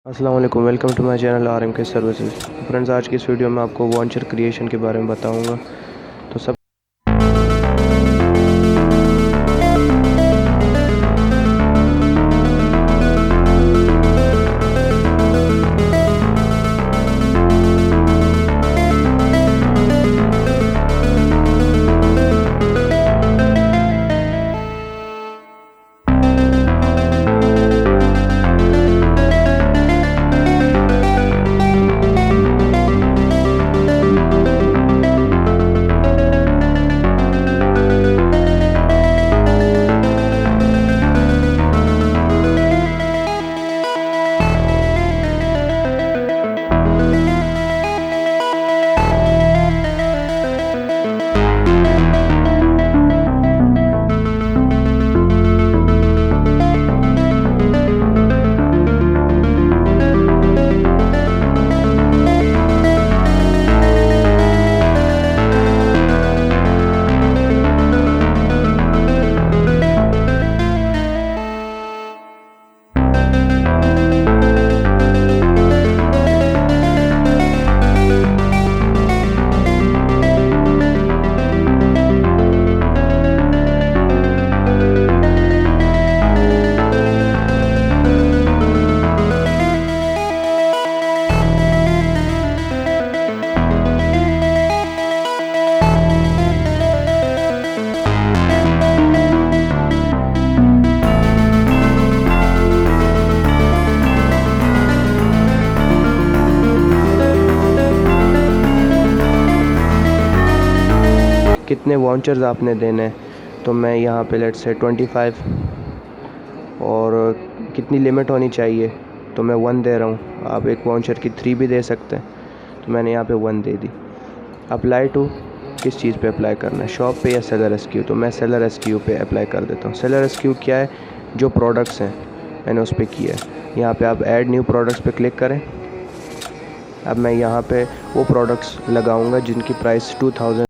अस्सलाम वालेकुम, welcome to my channel R M K services. Friends, आज की इस वीडियो में आपको वॉचर क्रिएशन के बारे में बताऊंगा। तो सब कितने वाउचर्स आपने देने हैं, तो मैं यहाँ पे लेट्स से 25 और कितनी लिमिट होनी चाहिए, तो मैं 1 दे रहा हूँ। आप एक वाउचर की 3 भी दे सकते हैं, तो मैंने यहाँ पे 1 दे दी। अप्लाई टू किस चीज़ पे अप्लाई करना है, शॉप पे या सेलर एसक्यू, तो मैं सेलर एसक्यू पे अप्लाई कर देता हूँ। सेलर एसक्यू क्या है, जो प्रोडक्ट्स हैं मैंने उस पर किया है। यहाँ पे आप ऐड न्यू प्रोडक्ट्स पे क्लिक करें। अब मैं यहाँ पे वो प्रोडक्ट्स लगाऊंगा जिनकी price 2000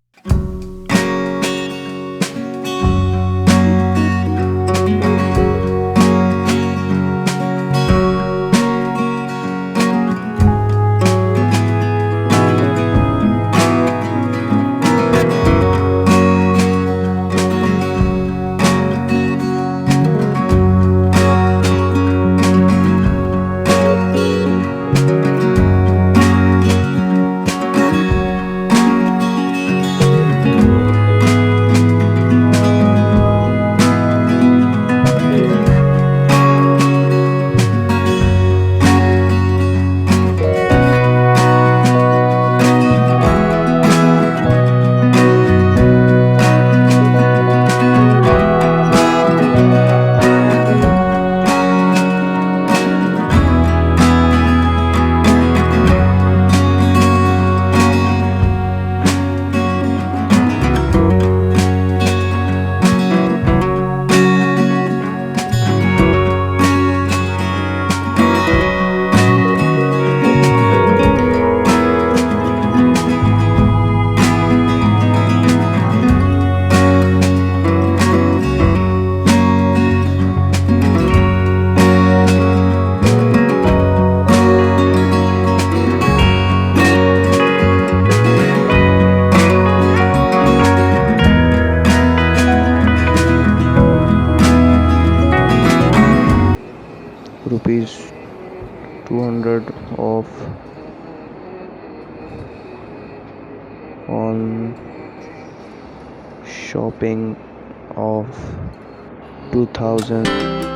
rupees 200 off on shopping of 2000